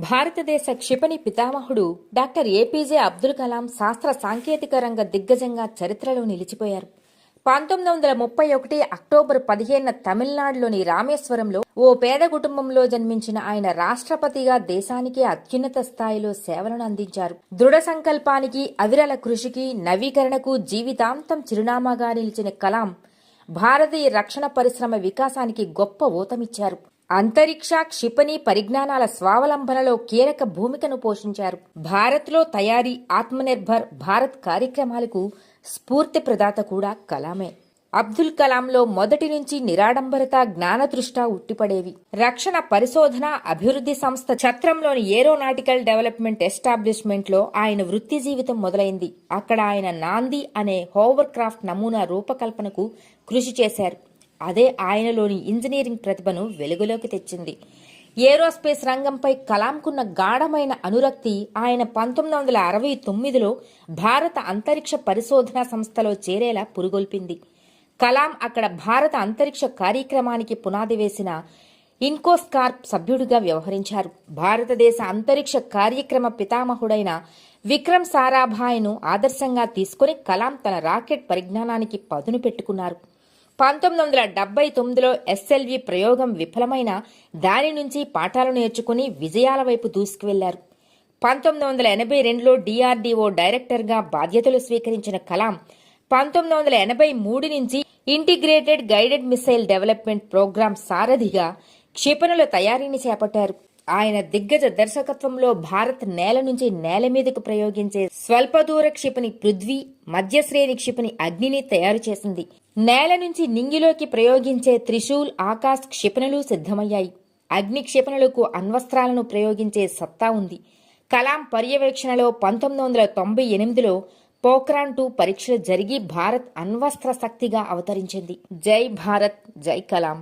భారతదేశ క్షిపణి పితామహుడు డాక్టర్ ఏపీజే అబ్దుల్ కలాం శాస్త్ర సాంకేతిక రంగ దిగ్గజంగా చరిత్రలో నిలిచిపోయారు. 1931 అక్టోబర్ 15న తమిళనాడులోని రామేశ్వరంలో ఓ పేద కుటుంబంలో జన్మించిన ఆయన రాష్ట్రపతిగా దేశానికి అత్యున్నత స్థాయిలో సేవలను అందించారు. దృఢ సంకల్పానికి, అవిరల కృషికి, నవీకరణకు జీవితాంతం చిరునామాగా నిలిచిన కలాం భారతీయ రక్షణ పరిశ్రమ వికాసానికి గొప్ప ఊతమిచ్చారు. అంతరిక్ష, క్షిపణి పరిజ్ఞానాల స్వావలంబనలో కీలక భూమికను పోషించారు. భారత్లో తయారీ, ఆత్మనిర్భర్ భారత్ కార్యక్రమాలకు స్ఫూర్తి ప్రదాత కూడా కలామే. అబ్దుల్ కలాంలో మొదటి నుంచి నిరాడంబరత, జ్ఞానదృష్ట ఉట్టిపడేవి. రక్షణ పరిశోధన అభివృద్ధి సంస్థ ఛత్రంలోని ఏరోనాటికల్ డెవలప్మెంట్ ఎస్టాబ్లిష్మెంట్ లో ఆయన వృత్తి జీవితం మొదలైంది. అక్కడ ఆయన నాంది అనే హోవర్ క్రాఫ్ట్ నమూనా రూపకల్పనకు కృషి చేశారు. అదే ఆయనలోని ఇంజనీరింగ్ ప్రతిభను వెలుగులోకి తెచ్చింది. ఏరోస్పేస్ రంగంపై కలాంకున్న గాఢమైన అనురక్తి ఆయన 1969లో భారత అంతరిక్ష పరిశోధనా సంస్థలో చేరేలా పురుగొల్పింది. కలాం అక్కడ భారత అంతరిక్ష కార్యక్రమానికి పునాది వేసిన ఇన్కోస్కార్ప్ సభ్యుడిగా వ్యవహరించారు. భారతదేశ అంతరిక్ష కార్యక్రమ పితామహుడైన విక్రమ్ సారాభాయ్ను ఆదర్శంగా తీసుకుని కలాం తన రాకెట్ పరిజ్ఞానానికి పదును పెట్టుకున్నారు. 1979లో ఎస్ఎల్వి ప్రయోగం విఫలమైన దాని నుంచి పాఠాలు నేర్చుకుని విజయాల వైపు దూసుకువెళ్లారు. 1982లో డిఆర్డీఓ డైరెక్టర్గా బాధ్యతలు స్వీకరించిన కలాం 1983 నుంచి integrated guided missile development programme సారథిగా క్షిపణుల తయారీని చేపట్టారు. ఆయన దిగ్గజ దర్శకత్వంలో భారత్ నేల నుంచి నేల మీదకు ప్రయోగించే స్వల్పదూర క్షిపణి పృథ్వీ, మధ్యశ్రేణి క్షిపణి అగ్నిని తయారు చేసింది. నేల నుంచి నింగిలోకి ప్రయోగించే త్రిశూల్, ఆకాశ్ క్షిపణులు సిద్ధమయ్యాయి. అగ్ని క్షిపణులకు అణ్వస్త్రాలను ప్రయోగించే సత్తా ఉంది. కలాం పర్యవేక్షణలో 1998లో పోఖ్రాన్ 2 పరీక్షలు జరిగి భారత్ అణ్వస్త్ర శక్తిగా అవతరించింది. జై భారత్, జై కలాం.